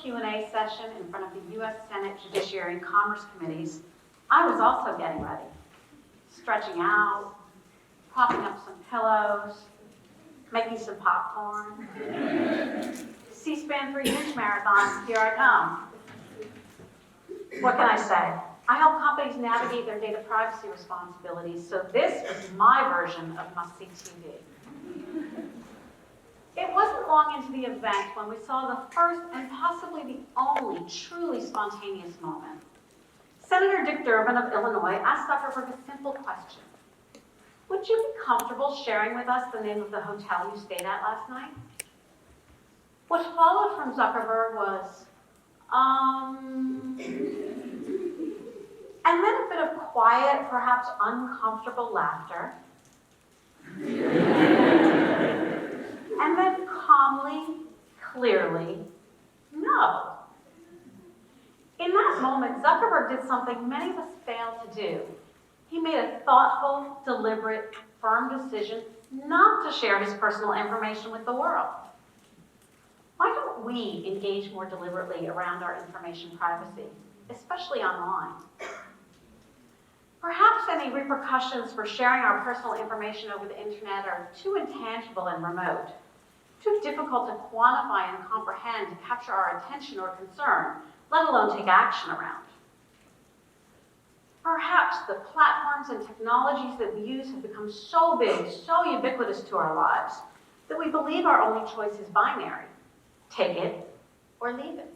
Q&A session in front of the U.S. Senate Judiciary and Commerce Committees, I was also getting ready, stretching out, propping up some pillows, making some popcorn. C-SPAN 3-inch marathon, here I come. What can I say? I help companies navigate their data privacy responsibilities, so this was my version of must-see TV. It wasn't long into the event when we saw the first and possibly the only truly spontaneous moment. Senator Dick Durbin of Illinois asked Zuckerberg a simple question. Would you be comfortable sharing with us the name of the hotel you stayed at last night? What followed from Zuckerberg was, and then a bit of quiet, perhaps uncomfortable laughter. And then calmly, clearly, no. In that moment, Zuckerberg did something many of us fail to do. He made a thoughtful, deliberate, firm decision not to share his personal information with the world. Why don't we engage more deliberately around our information privacy, especially online? Perhaps any repercussions for sharing our personal information over the internet are too intangible and remote, too difficult to quantify and comprehend to capture our attention or concern, let alone take action around. Perhaps the platforms and technologies that we use have become so big, so ubiquitous to our lives, that we believe our only choice is binary. Take it or leave it.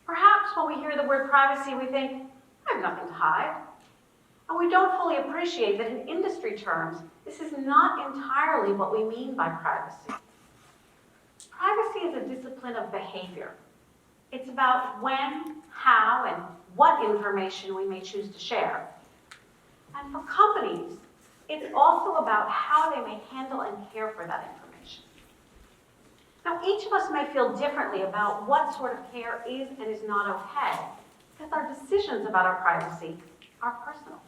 Perhaps when we hear the word privacy, we think, I have nothing to hide. And we don't fully appreciate that in industry terms, this is not entirely what we mean by privacy. Privacy is a discipline of behavior. It's about when, how, and what information we may choose to share. And for companies, it's also about how they may handle and care for that information. Now, each of us may feel differently about what sort of care is and is not okay, because our decisions about our privacy are personal.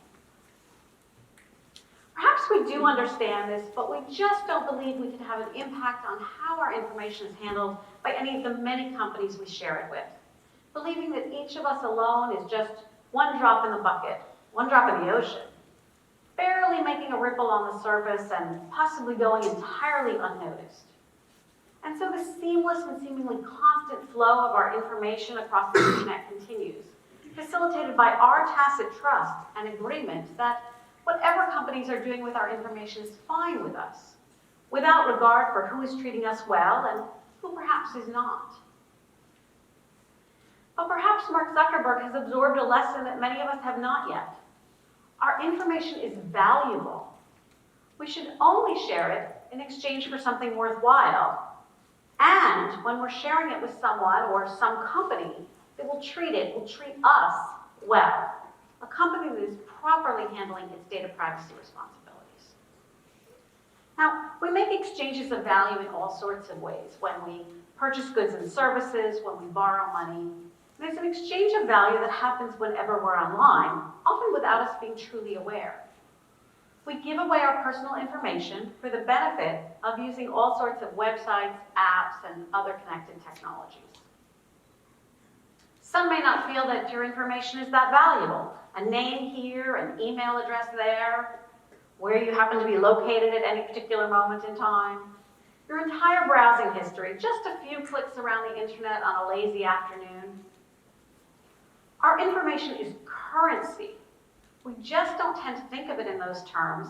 Perhaps we do understand this, but we just don't believe we can have an impact on how our information is handled by any of the many companies we share it with, believing that each of us alone is just one drop in the bucket, one drop in the ocean, barely making a ripple on the surface and possibly going entirely unnoticed. And so the seamless and seemingly constant flow of our information across the internet continues, facilitated by our tacit trust and agreement that whatever companies are doing with our information is fine with us, without regard for who is treating us well and who perhaps is not. But perhaps Mark Zuckerberg has absorbed a lesson that many of us have not yet. Our information is valuable. We should only share it in exchange for something worthwhile, and when we're sharing it with someone or some company that will treat us well. A company that is properly handling its data privacy responsibilities. Now, we make exchanges of value in all sorts of ways. When we purchase goods and services, when we borrow money. There's an exchange of value that happens whenever we're online, often without us being truly aware. We give away our personal information for the benefit of using all sorts of websites, apps, and other connected technologies. Some may not feel that your information is that valuable. A name here, an email address there, where you happen to be located at any particular moment in time, your entire browsing history, just a few clicks around the internet on a lazy afternoon. Our information is currency. We just don't tend to think of it in those terms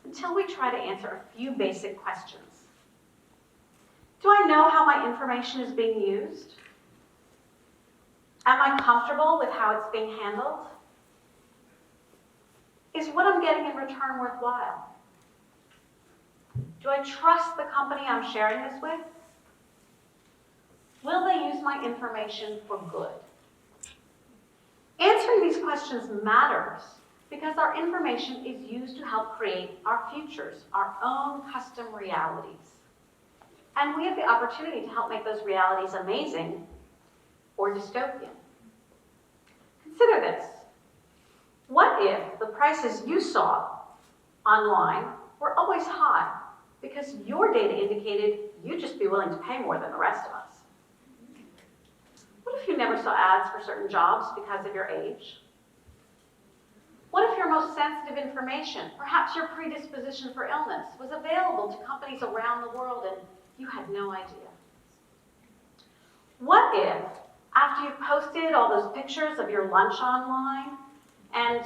until we try to answer a few basic questions. Do I know how my information is being used? Am I comfortable with how it's being handled? Is what I'm getting in return worthwhile? Do I trust the company I'm sharing this with? Will they use my information for good? Answering these questions matters because our information is used to help create our futures, our own custom realities. And we have the opportunity to help make those realities amazing or dystopian. Consider this. What if the prices you saw online were always high because your data indicated you'd just be willing to pay more than the rest of us? What if you never saw ads for certain jobs because of your age? What if your most sensitive information, perhaps your predisposition for illness, was available to companies around the world and you had no idea? What if, after you've posted all those pictures of your lunch online, and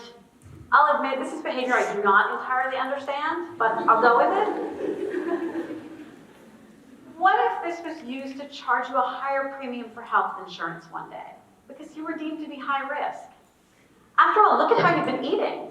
I'll admit this is behavior I do not entirely understand, but I'll go with it. What if this was used to charge you a higher premium for health insurance one day because you were deemed to be high risk? After all, look at how you've been eating.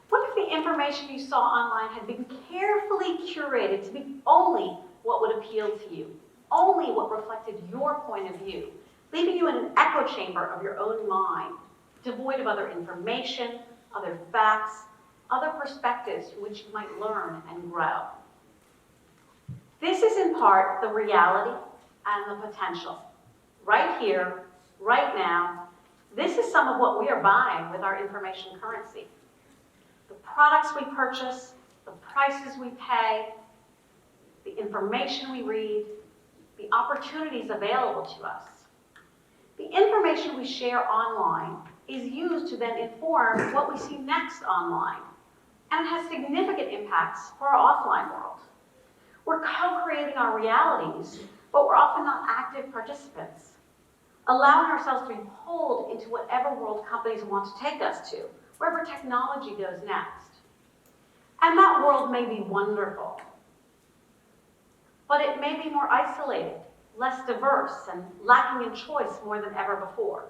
What if the information you saw online had been carefully curated to be only what would appeal to you, only what reflected your point of view, leaving you in an echo chamber of your own mind, devoid of other information, other facts, other perspectives from which you might learn and grow? This is in part the reality and the potential. Right here, right now, this is some of what we are buying with our information currency. The products we purchase, the prices we pay, the information we read, the opportunities available to us. The information we share online is used to then inform what we see next online, and it has significant impacts for our offline world. We're co-creating our realities, but we're often not active participants, allowing ourselves to be pulled into whatever world companies want to take us to, wherever technology goes next. And that world may be wonderful, but it may be more isolated, less diverse, and lacking in choice more than ever before.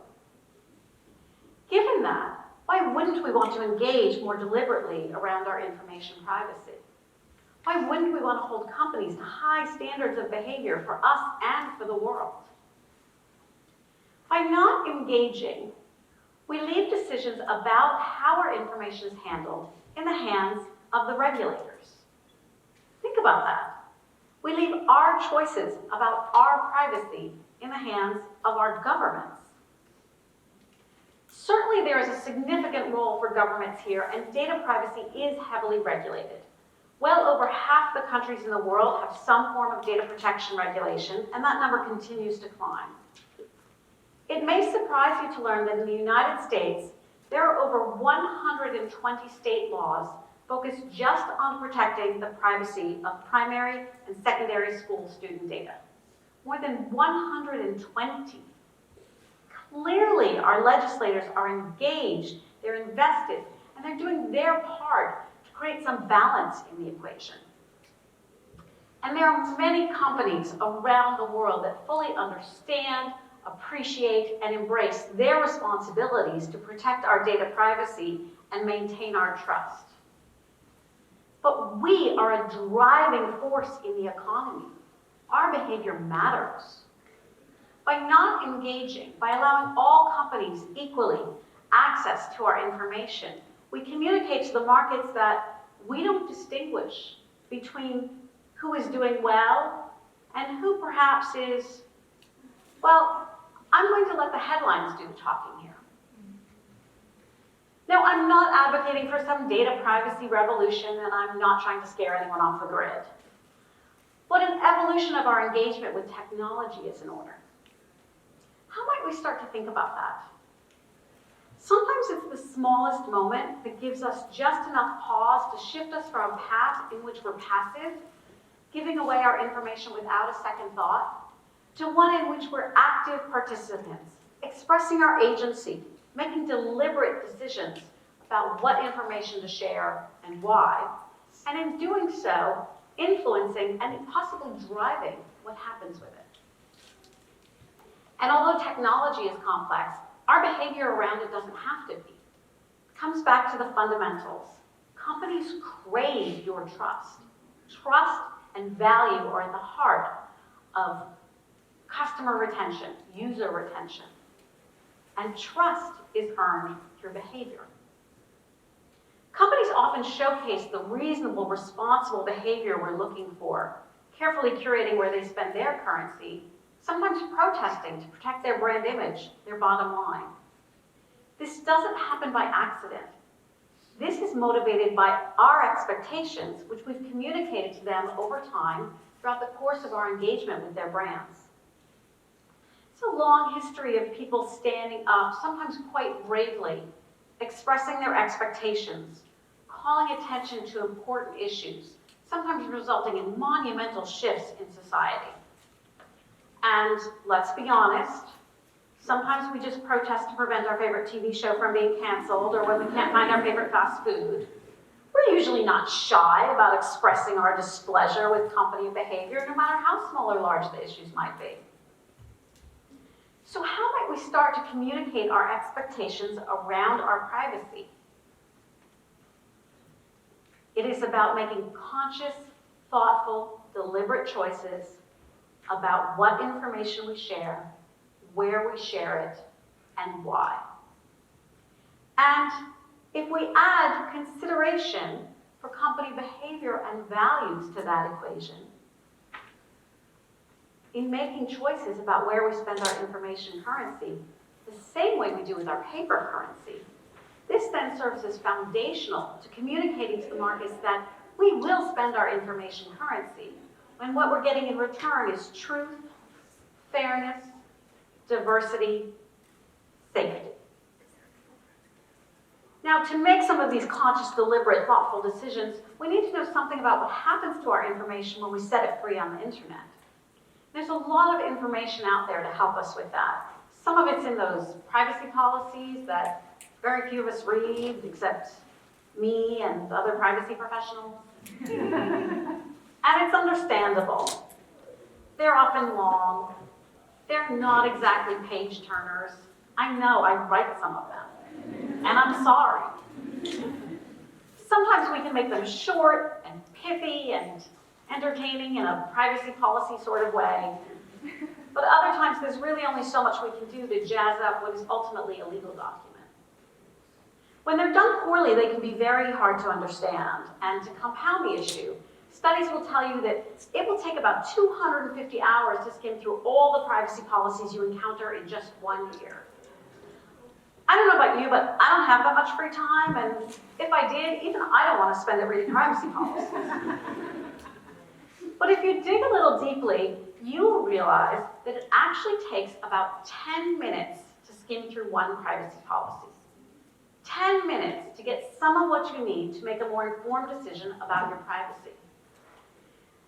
Given that, why wouldn't we want to engage more deliberately around our information privacy? Why wouldn't we want to hold companies to high standards of behavior for us and for the world? By not engaging, we leave decisions about how our information is handled in the hands of the regulators. Think about that. We leave our choices about our privacy in the hands of our governments. Certainly there is a significant role for governments here, and data privacy is heavily regulated. Well over half the countries in the world have some form of data protection regulation, and that number continues to climb. It may surprise you to learn that in the United States, there are over 120 state laws focused just on protecting the privacy of primary and secondary school student data. More than 120. Clearly, our legislators are engaged, they're invested, and they're doing their part to create some balance in the equation. And there are many companies around the world that fully understand, appreciate, and embrace their responsibilities to protect our data privacy and maintain our trust. But we are a driving force in the economy. Our behavior matters. By not engaging, by allowing all companies equally access to our information, we communicate to the markets that we don't distinguish between who is doing well and who perhaps is, well, I'm going to let the headlines do the talking here. Now, I'm not advocating for some data privacy revolution, and I'm not trying to scare anyone off the grid. But an evolution of our engagement with technology is in order. How might we start to think about that? Sometimes it's the smallest moment that gives us just enough pause to shift us from a path in which we're passive, giving away our information without a second thought, to one in which we're active participants, expressing our agency, making deliberate decisions about what information to share and why, and in doing so, influencing and possibly driving what happens with it. And although technology is complex, our behavior around it doesn't have to be. It comes back to the fundamentals. Companies crave your trust. Trust and value are at the heart of customer retention, user retention. And trust is earned through behavior. Companies often showcase the reasonable, responsible behavior we're looking for, carefully curating where they spend their currency, sometimes protesting to protect their brand image, their bottom line. This doesn't happen by accident. This is motivated by our expectations, which we've communicated to them over time throughout the course of our engagement with their brands. long history of people standing up, sometimes quite bravely, expressing their expectations, calling attention to important issues, sometimes resulting in monumental shifts in society. And let's be honest, sometimes we just protest to prevent our favorite TV show from being canceled, or when we can't find our favorite fast food. We're usually not shy about expressing our displeasure with company behavior, no matter how small or large the issues might be. So how might we start to communicate our expectations around our privacy? It is about making conscious, thoughtful, deliberate choices about what information we share, where we share it, and why. And if we add consideration for company behavior and values to that equation, in making choices about where we spend our information currency, the same way we do with our paper currency, this then serves as foundational to communicating to the markets that we will spend our information currency when what we're getting in return is truth, fairness, diversity, safety. Now, to make some of these conscious, deliberate, thoughtful decisions, we need to know something about what happens to our information when we set it free on the internet. There's a lot of information out there to help us with that. Some of it's in those privacy policies that very few of us read, except me and other privacy professionals. And it's understandable. They're often long. They're not exactly page turners. I know, I write some of them, and I'm sorry. Sometimes we can make them short and pithy and entertaining in a privacy policy sort of way. But other times there's really only so much we can do to jazz up what is ultimately a legal document. When they're done poorly, they can be very hard to understand. And to compound the issue, studies will tell you that it will take about 250 hours to skim through all the privacy policies you encounter in just 1 year. I don't know about you, but I don't have that much free time, and if I did, even I don't want to spend it reading privacy policies. But if you dig a little deeply, you will realize that it actually takes about 10 minutes to skim through one privacy policy. 10 minutes to get some of what you need to make a more informed decision about your privacy.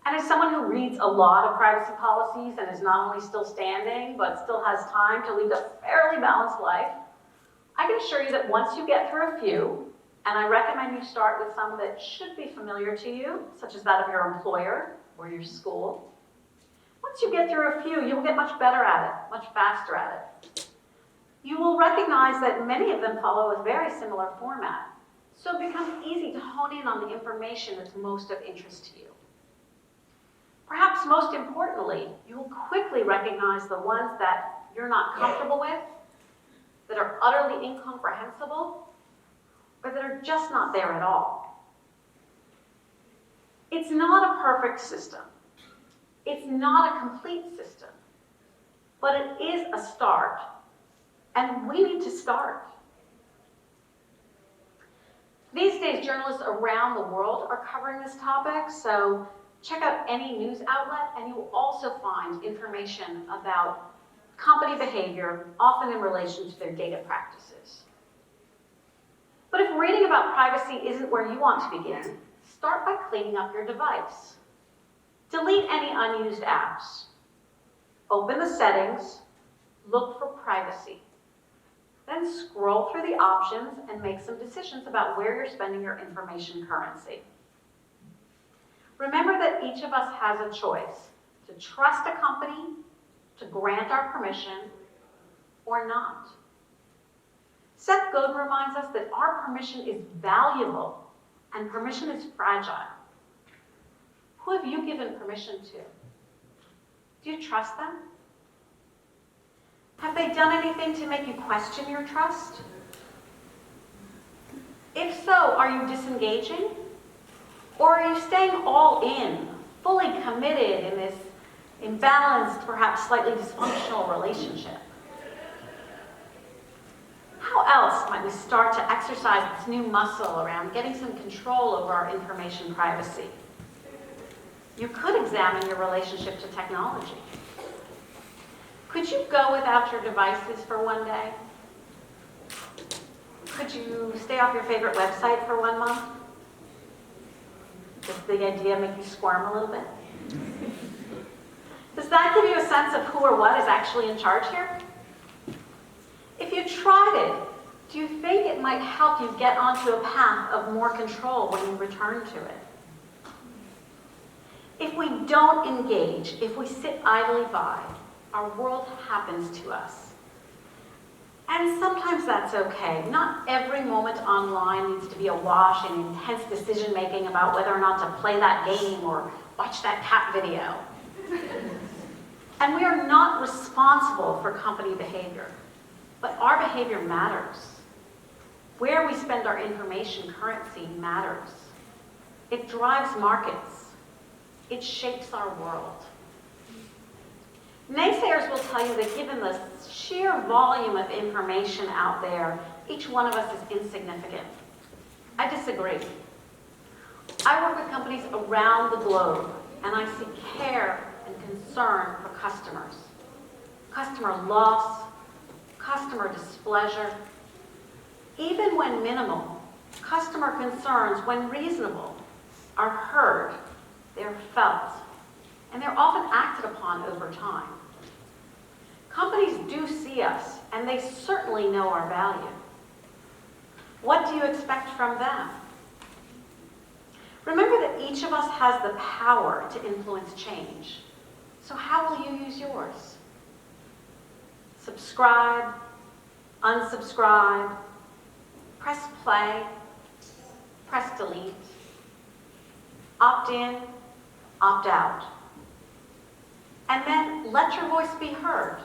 And as someone who reads a lot of privacy policies and is not only still standing, but still has time to lead a fairly balanced life, I can assure you that once you get through a few, and I recommend you start with some that should be familiar to you, such as that of your employer or your school. Once you get through a few, you'll get much better at it, much faster at it. You will recognize that many of them follow a very similar format, so it becomes easy to hone in on the information that's most of interest to you. Perhaps most importantly, you will quickly recognize the ones that you're not comfortable with, that are utterly incomprehensible, or that are just not there at all. It's not a perfect system. It's not a complete system, but it is a start, and we need to start. These days, journalists around the world are covering this topic, so check out any news outlet, and you will also find information about company behavior, often in relation to their data practices. But if reading about privacy isn't where you want to begin, start by cleaning up your device. Delete any unused apps. Open the settings, look for privacy. Then scroll through the options and make some decisions about where you're spending your information currency. Remember that each of us has a choice to trust a company, to grant our permission, or not. Seth Godin reminds us that our permission is valuable and permission is fragile. Who have you given permission to? Do you trust them? Have they done anything to make you question your trust? If so, are you disengaging? Or are you staying all in, fully committed in this imbalanced, perhaps slightly dysfunctional relationship? How else might we start to exercise this new muscle around getting some control over our information privacy? You could examine your relationship to technology. Could you go without your devices for one day? Could you stay off your favorite website for 1 month? Does the idea make you squirm a little bit? Does that give you a sense of who or what is actually in charge here? If you tried it, do you think it might help you get onto a path of more control when you return to it? If we don't engage, if we sit idly by, our world happens to us. And sometimes that's okay. Not every moment online needs to be awash in intense decision-making about whether or not to play that game or watch that cat video. And we are not responsible for company behavior, but our behavior matters. Where we spend our information currency matters. It drives markets. It shapes our world. Naysayers will tell you that given the sheer volume of information out there, each one of us is insignificant. I disagree. I work with companies around the globe, and I see care and concern for customers. Customer loss, customer displeasure. Even when minimal, customer concerns, when reasonable, are heard, they're felt, and they're often acted upon over time. Companies do see us, and they certainly know our value. What do you expect from them? Remember that each of us has the power to influence change. So how will you use yours? Subscribe, unsubscribe, press play, press delete, opt in, opt out. And then let your voice be heard.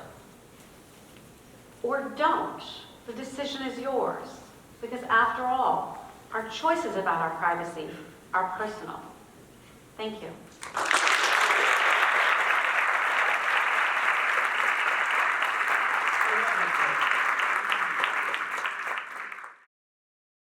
Or don't. The decision is yours. Because after all, our choices about our privacy are personal. Thank you.